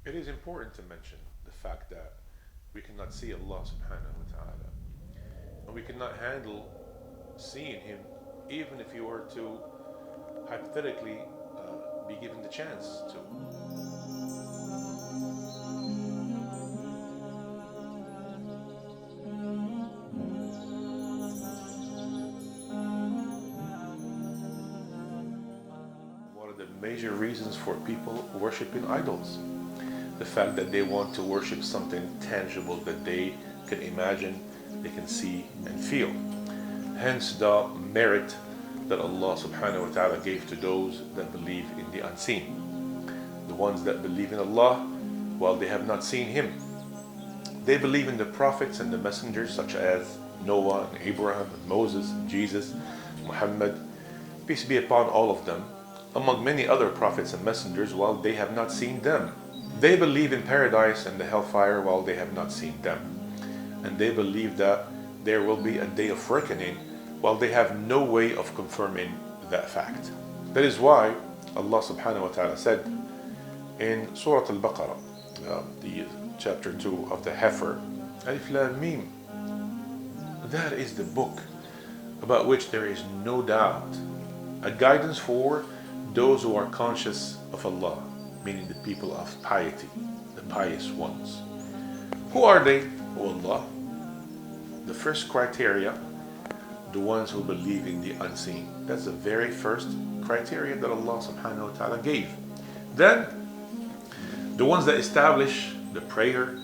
It is important to mention the fact that we cannot see Allah subhanahu wa ta'ala. And we cannot handle seeing Him even if you were to hypothetically be given the chance to. One of the major reasons for people worshiping idols, the fact that they want to worship something tangible that they can imagine, they can see and feel. Hence the merit that Allah subhanahu wa ta'ala gave to those that believe in the unseen. The ones that believe in Allah while they have not seen Him. They believe in the prophets and the messengers such as Noah and Abraham and Moses, Jesus, Muhammad, peace be upon all of them, among many other prophets and messengers while they have not seen them. They believe in paradise and the hellfire while they have not seen them. And they believe that there will be a day of reckoning while they have no way of confirming that fact. That is why Allah subhanahu wa ta'ala said in Surah Al-Baqarah, the chapter 2 of the Heifer, Alif Lam Mim, that is the book about which there is no doubt, a guidance for those who are conscious of Allah, meaning the people of piety, the pious ones. Who are they, O Allah? The first criteria, the ones who believe in the unseen. That's the very first criteria that Allah subhanahu wa ta'ala gave. Then, the ones that establish the prayer,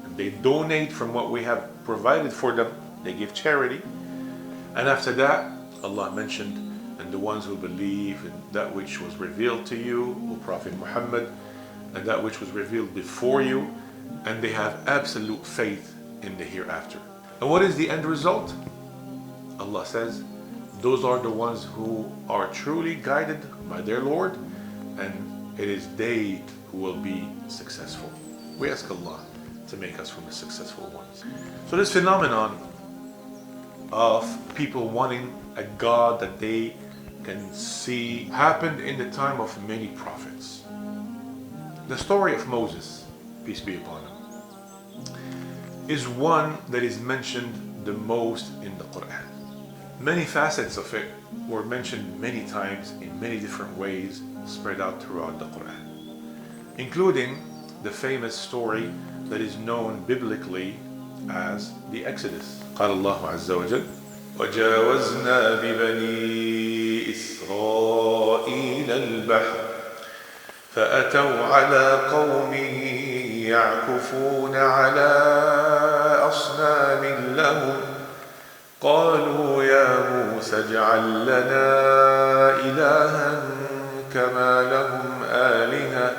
and they donate from what we have provided for them, they give charity. And after that, Allah mentioned, and the ones who believe in that which was revealed to you, O Prophet Muhammad, and that which was revealed before you, and they have absolute faith in the hereafter. And what is the end result? Allah says, those are the ones who are truly guided by their Lord, and it is they who will be successful. We ask Allah to make us from the successful ones. So this phenomenon of people wanting a God that they can see happened in the time of many prophets. The story of Moses, peace be upon him, is one that is mentioned the most in the Quran. Many facets of it were mentioned many times in many different ways spread out throughout the Quran, including the famous story that is known biblically as the Exodus. قال الله عز وجل وجاوزنا ببني إسرائيل البحر فأتوا على قوم يعكفون على أصنام لهم قالوا يا موسى اجعل لنا إلها كما لهم آلهة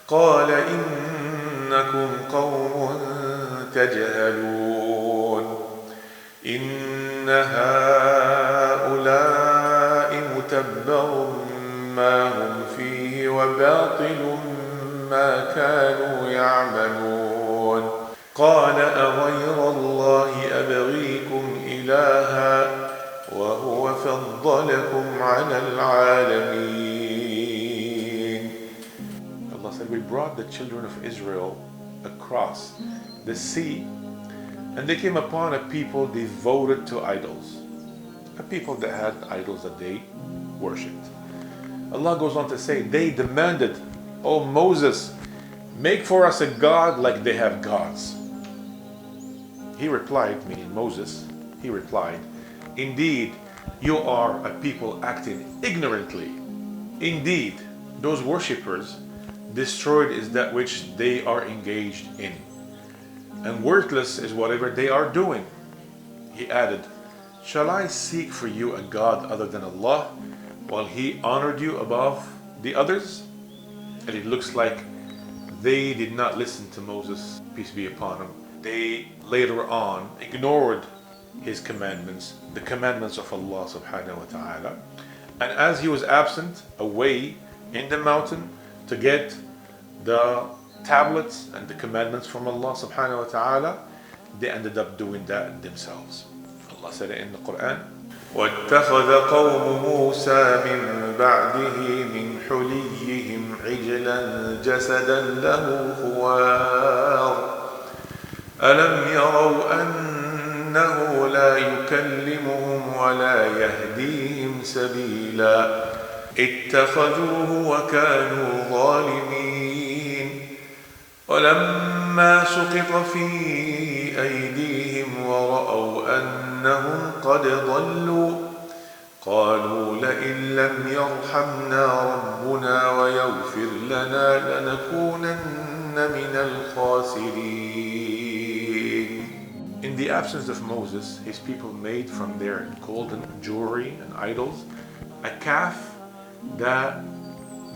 قال إنكم قوم تجهلون إن هؤلاء متبر ما هم فيه وباطل ما كانوا يعملون قال أغير الله أبغيكم إلها وهو فضلكم على العالمين. Allah said, we brought the children of Israel across the sea, and they came upon a people devoted to idols, a people that had idols that they worshipped. Allah goes on to say, they demanded, "O Moses, make for us a God like they have gods." He replied, meaning Moses, he replied, "Indeed, you are a people acting ignorantly. Indeed, those worshippers, destroyed is that which they are engaged in, and worthless is whatever they are doing." He added, "Shall I seek for you a God other than Allah, while He honored you above the others?" And it looks like they did not listen to Moses, peace be upon him. They later on ignored his commandments, the commandments of Allah subhanahu wa ta'ala. And as he was absent away in the mountain to get the tablets and the commandments from Allah subhanahu wa ta'ala, they ended up doing that themselves. Allah said it in the Quran, وَاتَّخَذَ قَوْمُ مُوسَى مِن بَعْدِهِ مِنْ حليهم عجلا جسدا له خوار ألم يروا أنه لا يكلمهم ولا يهديهم سبيلا اتخذوه وكانوا ظالمين ولما سقط في أيديهم ورأوا أنهم قد ضلوا قالوا لئن لم يرحمنا ربنا ويغفر لنا لنكونن من الخاسرين. In the absence of Moses, his people made from their golden jewelry and idols a calf that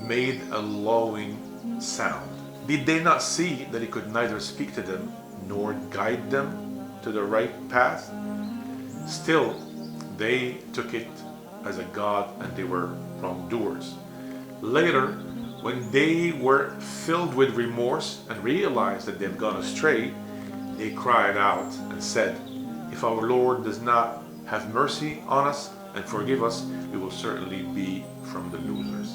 made a lowing sound. Did they not see that he could neither speak to them nor guide them to the right path? Still, they took it as a god and they were wrongdoers. Later, when they were filled with remorse and realized that they've gone astray, they cried out and said, "If our Lord does not have mercy on us and forgive us, we will certainly be from the losers."